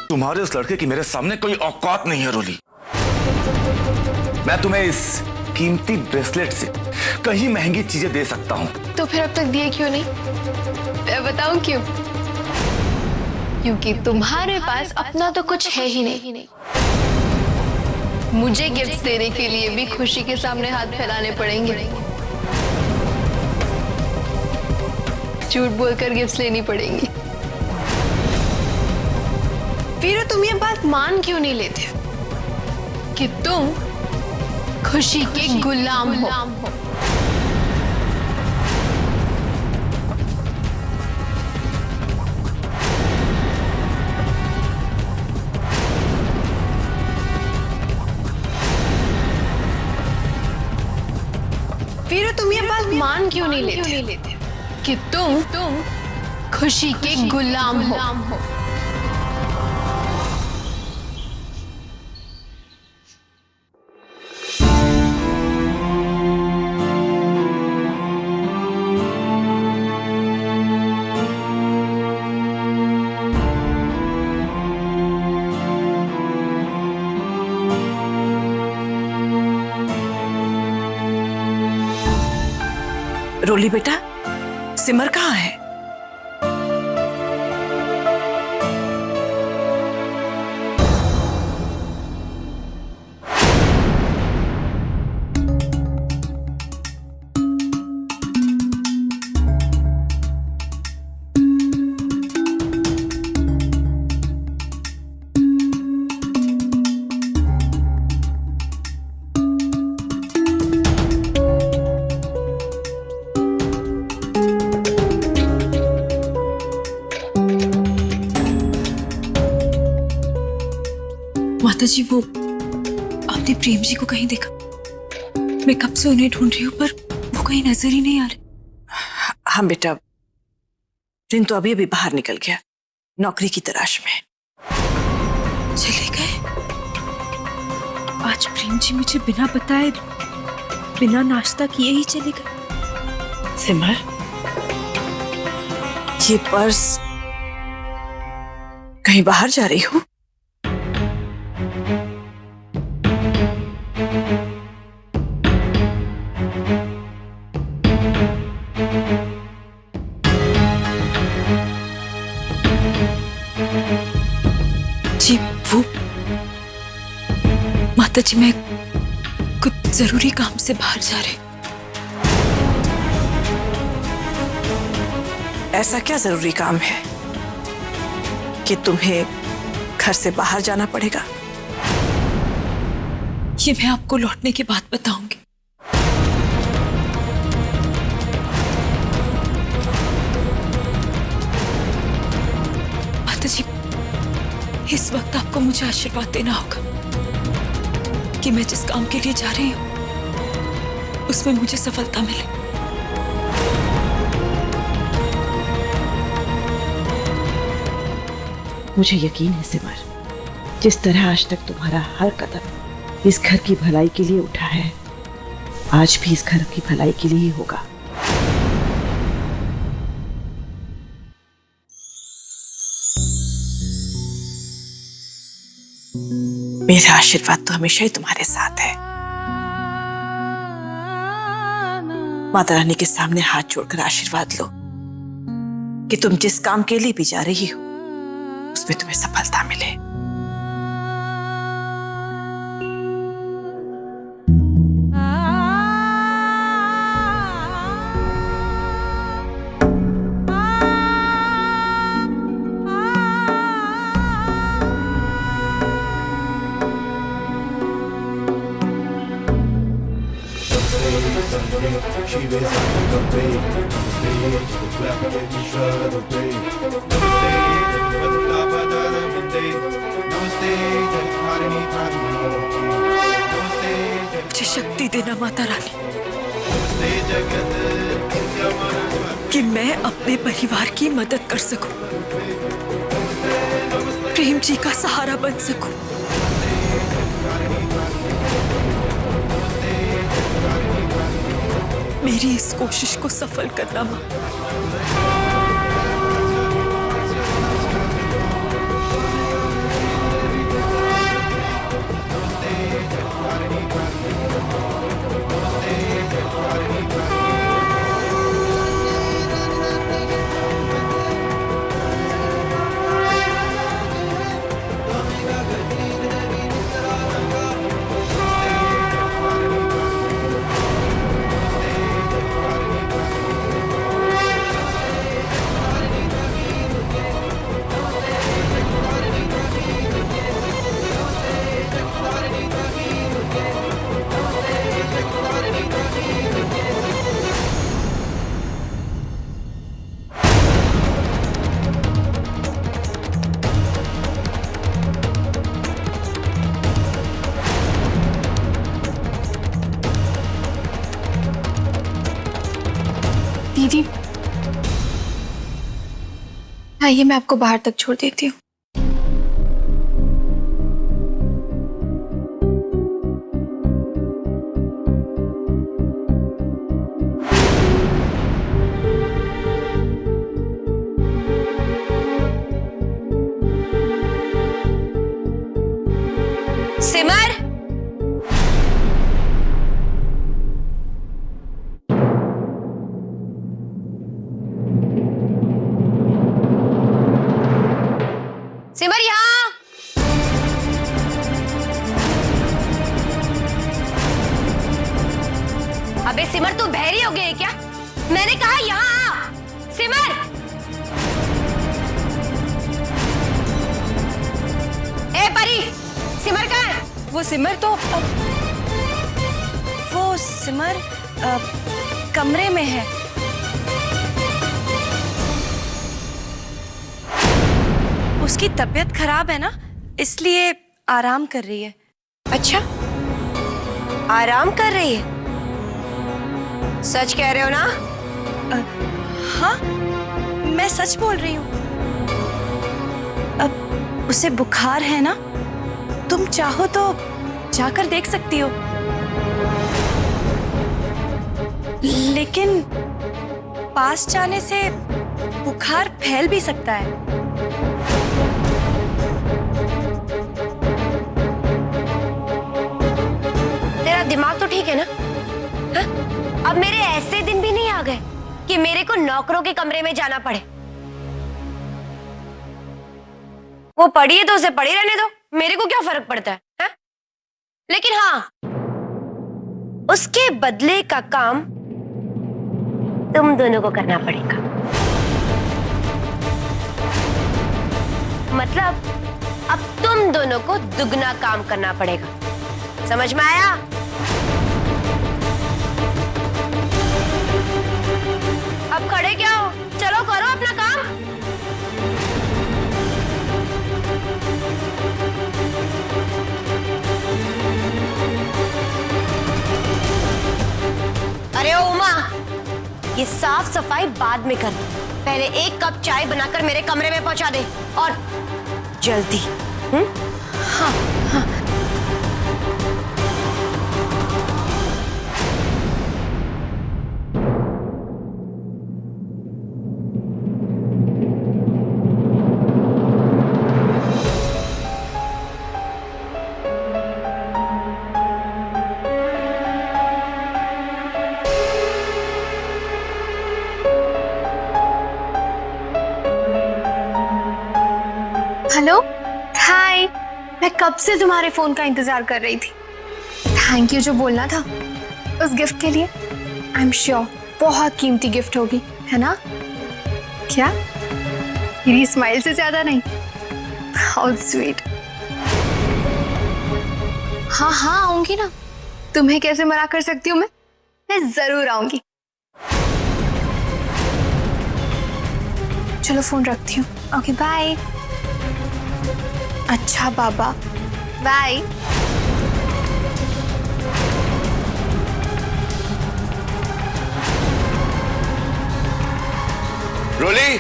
तुम्हारे उस लड़के की मेरे सामने कोई औकात नहीं है रोली। मैं तुम्हें इस कीमती ब्रेसलेट से कहीं महंगी चीजें दे सकता हूँ। तो फिर अब तक दिए क्यों नहीं? मैं बताऊं क्यों? क्योंकि तुम्हारे पास अपना तो कुछ है ही नहीं। मुझे गिफ्ट्स देने के लिए भी खुशी के सामने हाथ फैलाने पड़ेंगे, झूठ बोलकर गिफ्ट्स लेनी पड़ेंगी। फिर तुम ये बात मान क्यों नहीं लेते कि तुम खुशी के गुलाम हो? फिर तुम ये बात मान क्यों नहीं लेते कि तुम खुशी के गुलाम हो? रोली बेटा, सिमर कहाँ है? माताजी, वो आपने प्रेम जी को कहीं देखा? मैं कब से उन्हें ढूंढ रही हूँ पर वो कहीं नजर ही नहीं आ रहे। हाँ बेटा, दिन तो अभी अभी बाहर निकल गया नौकरी की तलाश में। चले गए? आज प्रेम जी मुझे बिना बताए, बिना नाश्ता किए ही चले गए। सिमर, ये पर्स कहीं बाहर जा रही हो? जी वो माताजी, मैं कुछ जरूरी काम से बाहर जा रही। ऐसा क्या जरूरी काम है कि तुम्हें घर से बाहर जाना पड़ेगा? ये मैं आपको लौटने के बाद बताऊंगी। माताजी, इस वक्त आपको मुझे आशीर्वाद देना होगा कि मैं जिस काम के लिए जा रही हूं उसमें मुझे सफलता मिले। मुझे यकीन है सिमर, जिस तरह आज तक तुम्हारा हर कदम इस घर की भलाई के लिए उठा है, आज भी इस घर की भलाई के लिए ही होगा। मेरा आशीर्वाद तो हमेशा ही तुम्हारे साथ है। माता रानी के सामने हाथ जोड़कर आशीर्वाद लो कि तुम जिस काम के लिए भी जा रही हो उसमें तुम्हें सफलता मिले। शिवे संकल्पे नमस्ते शुक्लापतिश्वररूपे नमस्ते जगद्वल्लभदानविन्दे नमस्ते जगद्धारिणी नमस्ते मुझे शक्ति देना माता रानी नमस्ते जगत कि मैं अपने परिवार की मदद कर सकूं, प्रेम जी का सहारा बन सकूं। मेरी इस कोशिश को सफल करना मां। दीदी, आइए मैं आपको बाहर तक छोड़ देती हूँ। सिमर, सिमर यहाँ। अबे सिमर, तू बहरी हो गई है क्या? मैंने कहा यहाँ आ। सिमर, ए परी, सिमर कहाँ है? वो सिमर कमरे में है। उसकी तबीयत खराब है ना, इसलिए आराम कर रही है। अच्छा, आराम कर रही है? सच कह रहे हो ना? हाँ, मैं सच बोल रही हूँ। अब उसे बुखार है ना, तुम चाहो तो जाकर देख सकती हो, लेकिन पास जाने से बुखार फैल भी सकता है। तेरा दिमाग तो ठीक है ना? हा? अब मेरे ऐसे दिन भी नहीं आ गए कि मेरे को नौकरों के कमरे में जाना पड़े। वो पड़ी है तो उसे पड़ी रहने दो, मेरे को क्या फर्क पड़ता है, हा? लेकिन हाँ, उसके बदले का काम तुम दोनों को करना पड़ेगा। मतलब अब तुम दोनों को दुगना काम करना पड़ेगा। समझ में आया? अब खड़े क्या हो? चलो करो अपना काम। अरे ओ उमा, ये साफ सफाई बाद में कर, पहले एक कप चाय बनाकर मेरे कमरे में पहुंचा दे, और जल्दी। हाँ हाँ। हेलो, हाय। मैं कब से तुम्हारे फोन का इंतजार कर रही थी। थैंक यू जो बोलना था उस गिफ्ट के लिए। आई एम श्योर बहुत कीमती गिफ्ट होगी, है ना? क्या मेरी स्माइल से ज्यादा नहीं? How sweet. हाँ हाँ आऊंगी ना, तुम्हें कैसे मना कर सकती हूँ मैं जरूर आऊंगी। चलो फोन रखती हूँ। Okay bye. अच्छा बाबा, बाय। रोली,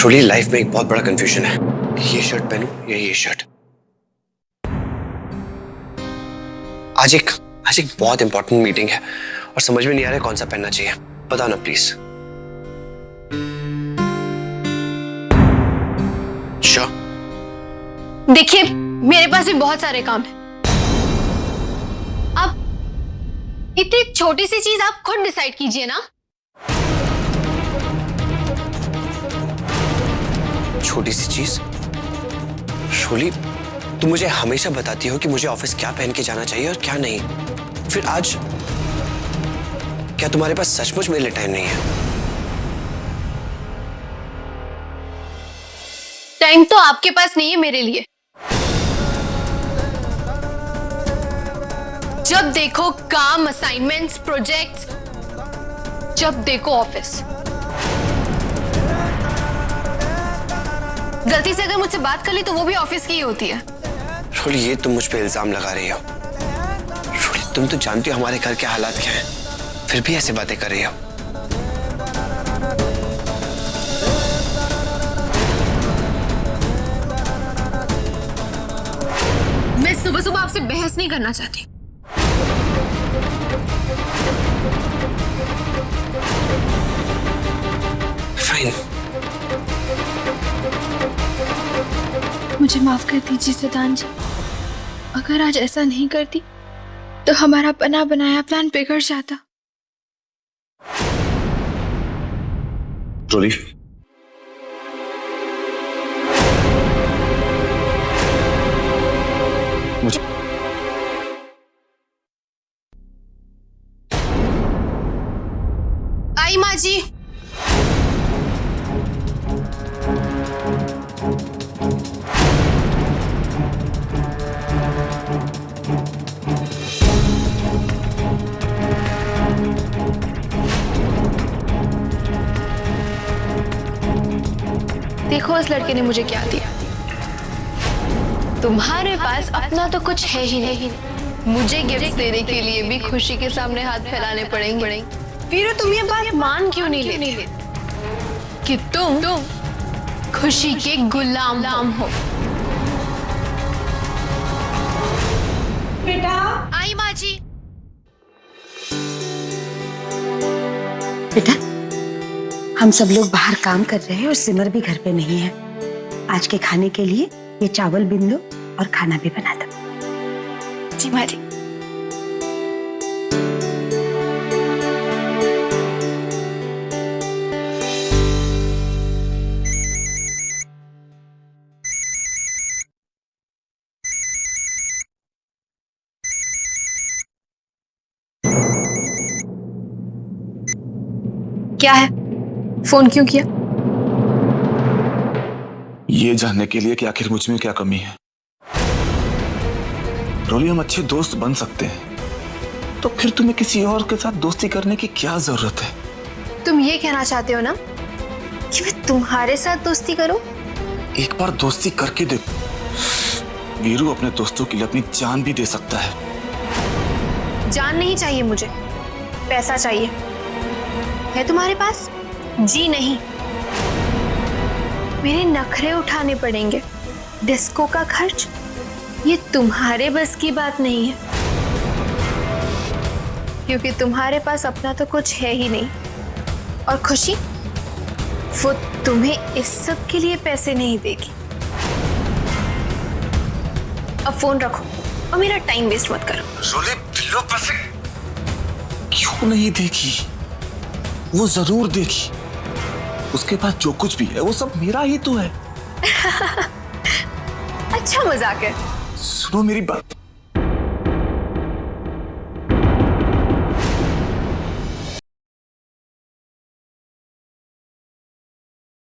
रोली, लाइफ में एक बहुत बड़ा कंफ्यूजन है। ये शर्ट पहनूं या ये शर्ट? आज एक बहुत इंपॉर्टेंट मीटिंग है और समझ में नहीं आ रहा है कौन सा पहनना चाहिए। बताओ ना प्लीज। श्योर? देखिए, मेरे पास भी बहुत सारे काम हैं। अब इतनी छोटी सी चीज आप खुद डिसाइड कीजिए ना। छोटी सी चीज? रोली, तुम मुझे हमेशा बताती हो कि मुझे ऑफिस क्या पहन के जाना चाहिए और क्या नहीं। फिर आज क्या तुम्हारे पास सचमुच मेरे लिए टाइम नहीं है? टाइम तो आपके पास नहीं है मेरे लिए। जब देखो काम, असाइनमेंट्स, प्रोजेक्ट्स, जब देखो ऑफिस। गलती से अगर मुझसे बात कर ली तो वो भी ऑफिस की ही होती है। रोली, ये तुम मुझ पे इल्जाम लगा रही हो। रोली, तुम तो जानती हो हमारे घर के हालात क्या हैं, फिर भी ऐसे बातें कर रही हो। मैं सुबह सुबह आपसे बहस नहीं करना चाहती। फाइन। मुझे माफ कर दीजिए सिद्धांत जी। अगर आज ऐसा नहीं करती तो हमारा बना बनाया प्लान बिगड़ जाता। रोली, मुझे आई माँ जी। देखो उस लड़के ने मुझे क्या दिया। तुम्हारे पास अपना तो कुछ है ही नहीं, मुझे गिफ्ट देने के लिए भी खुशी के सामने हाथ फैलाने पड़ेंगे। वीरू, तुम ये बात मान क्यों नहीं लेते कि तुम खुशी के गुलाम हो? बेटा आई माँ जी। बेटा, हम सब लोग बाहर काम कर रहे हैं और सिमर भी घर पे नहीं है। आज के खाने के लिए ये चावल बिन लो और खाना भी बना दो। जी माँ जी। क्या है? फोन क्यों किया? ये जानने के लिए कि आखिर मुझ में क्या कमी है। रोली, हम अच्छे दोस्त बन सकते हैं, तो फिर तुम्हें किसी और के साथ दोस्ती करने की क्या जरूरत है? तुम ये कहना चाहते हो ना कि मैं तुम्हारे साथ दोस्ती करूं? एक बार दोस्ती करके देखो। वीरू अपने दोस्तों के लिए अपनी जान भी दे सकता है। जान नहीं चाहिए मुझे, पैसा चाहिए। है तुम्हारे पास? जी नहीं। मेरे नखरे उठाने पड़ेंगे। डिस्को का खर्च ये तुम्हारे बस की बात नहीं है, क्योंकि तुम्हारे पास अपना तो कुछ है ही नहीं। और खुशी, वो तुम्हें इस सब के लिए पैसे नहीं देगी। अब फोन रखो और मेरा टाइम वेस्ट मत करो। रोली, वीरू पैसे क्यों नहीं देगी? वो जरूर देगी। उसके पास जो कुछ भी है वो सब मेरा ही तो है। अच्छा मजाक है। सुनो मेरी बात।